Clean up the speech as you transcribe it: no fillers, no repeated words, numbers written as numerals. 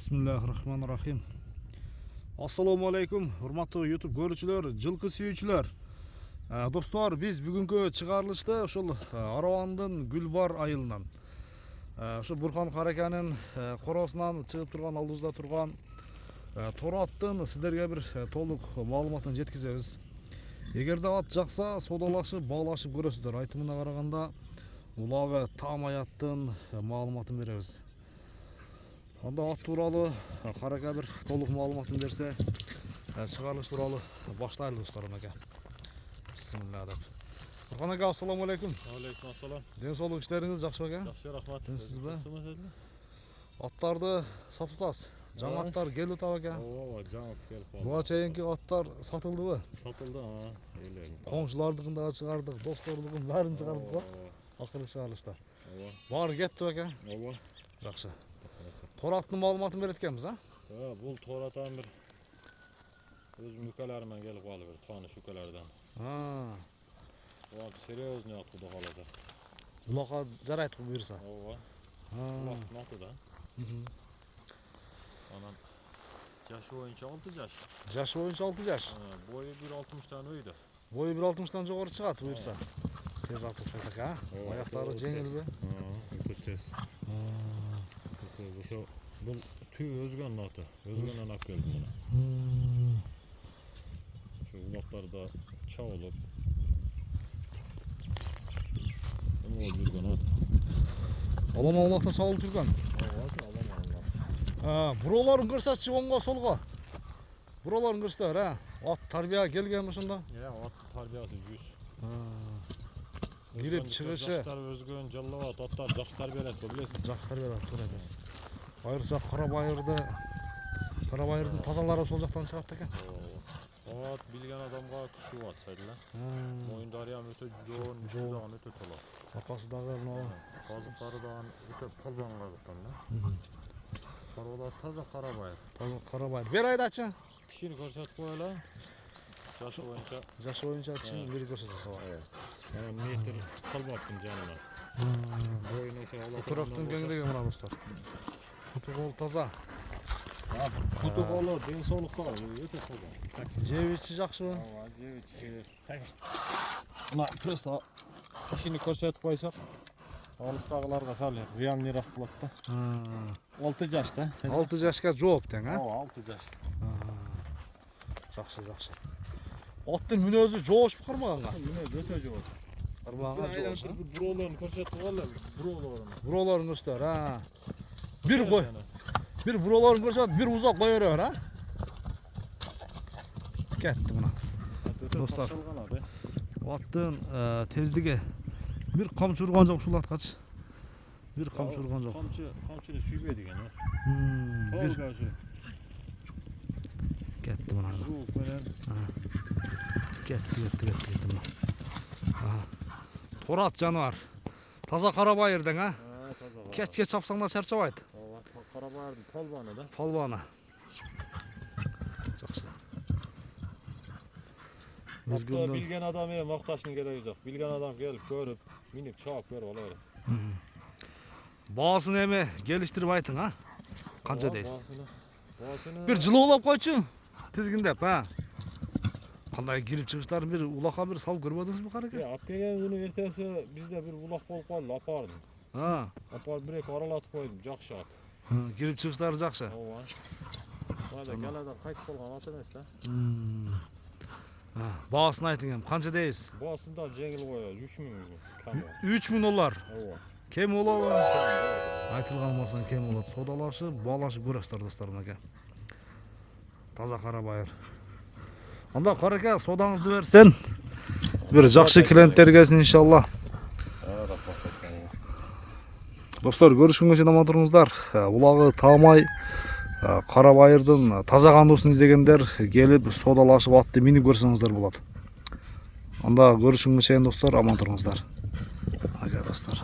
Bismillahirrahmanirrahim. Assalamu alaikum, hurmatlı YouTube görүүчүлөр, жылкы сүйүүчүлөр. Достор, биз бүгүнкү чыгарылышта ошол Аравандын Гүлбар айылынан, ошо Бурхан Караканын коросунан чыгып турган, алдыбызда турган тораттын сиздерге бир толук маалыматын жеткизебиз. Эгерде ат жакса, содалашып, баалашып көрөсүздөр. Айтымына караганда улагы там аяттын маалыматын беребиз. Анда ат тууралуу Карака бир толук маалыматын берсе, чыгарылыш тууралуу баштайлы достор ака. Бисмилlah деп. Бурхан ака, ассаламу алейкум. Алейкум ассалам. Ден соолук иштериңиз жакшы беке? Жакшы, рахмат. Сизби? Аттарды Аттарды сатып атасыз. Жаңы аттар келип атабы экен? Ооба, жаңысы келип калды. Буга чейинки аттар сатылдыбы? Сатылды, элек. Коңшулардыкын да чыгардык, достордукун баарын чыгардык го. Акыркы чыгарылышта. Ооба. Баары кетти экен. Ооба. Жакшы. Тораттын маалыматын берет экенбиз, Бул торатан бир өзүм укаларыман келип калды, бир тааныш укалардан. Улак серьезный ат кудай кааласа. Улакка жарайт буюрса. Ооба. Улактын аты да. Анан жашы боюнча 6 жаш. Жашы боюнча 6 жаш. Бою 1.60-тан өйдө. Бою 1.60-тан жогору чыгат буюрса. Тез атып шотак, Аяктары жеңилби? Өтө тез. Ошо бул түү өзгөнүн аты. Өзгөнөн алып келдим муну. Şu ulaklarda çağılıp ama жүргөн at. Алама улакта чабылып жүргөн. Буролорун көрсөтчү оңго солго. Буролорун көрсөтөр, Ат тарбия келген ошондо. Ат тарбиясы 100. Кирип чыгышы. Жаштар өзгөн жаллап аттар жакшы тарбиялайт, билесиң. Жакшы тарбиялайт, туура айтасыз. Айрыкча Карабайырдын тазалары сол жактан чыгат экен. Ат билген адамга күчтүү ат сайдыла. Моюндары ham өтө жоон, дагы өтө тола. Апасы дагы мына казыктары дагы өтө талбан казыктан да. Карабас таза Карабайыр. Таза Карабайыр. Бер айдачы. Кишини көрсөтүп коелу. Жашы боюнча. Жашы боюнча чын бир көрсөтөсүз. Метр салбаптын жанына. Боюн ошо алат. Туруктун кеңдиги мына достор. Куту кол таза. Куту колу ден соолукка өтө таза. Жебичи жакшыбы? Жебичи. Мына просто кишини көрсөтүп койсок, алыстагыларга сал реальныйраак болот да. 6 жаш да. 6 жашка жооп тең, 6 жаш. Жакшы. Аттын мүнөзү жоошуп кармаганга? Мүнөзү өтө жооп. Кармаганга жоош. Буролорун көрсөтүп коелу, буролорун көрсөтөр, Бир кой. Бир буролорун көрсөтүп, бир узак кое беребер, Кетти мына. Достор. Аттын тездиги бир камчы урган жок ушул аткачы. Бир камчы урган жок. Камчыны сүйбөй деген, Бир кетти мына. Зуук менен. Кетти мына. Торат жаныбар. Таза Карабайырдың, Кечке чапсаң да чарчабайт. Карабайырдын полбаны да. Полбаны. Жакшы. Өзгөндөн билген адам макташтын кереги жок. Билген адам келип көрүп, минип чаап берип ала берет. Баасын эми келиштирип айтың, Канча дейсиз? Баасыны Бир жылы улап койчу. Тизгиндеп, Кандай кирип чыгыштарын бир улакка бир салып көрбөдүңүзбү, Карака? Алып келген күнү эртеси бизде бир улак болуп калды, апардым. Апарып бир-эки аралатып койдум, жакшы ат. Кирип чыгыштары жакшы. Ооба. Мада галада кайтып калган ат эмес да. Баасын айтың эми, канча дейсиз? Баасында жеңил кое, 3000 кам. 3000 доллар. Ооба. Кем болобу? Айтылган болсо кем болот. Содалашып, баалашып көрөсүздөр досторум ака. Таза Карабайыр. Анда Карака содаңызды берсен, бир жакшы клиенттер келсин иншалла. Достор, көрүшкөнгө чейин аман туруңуздар. Улагы таамай Карабайырдын таза кандуусын издегендер келип содалашып атты минип көрсөңүздөр болот. Анда көрүшкөнгө чейин достор, аман туруңуздар. Ага достор.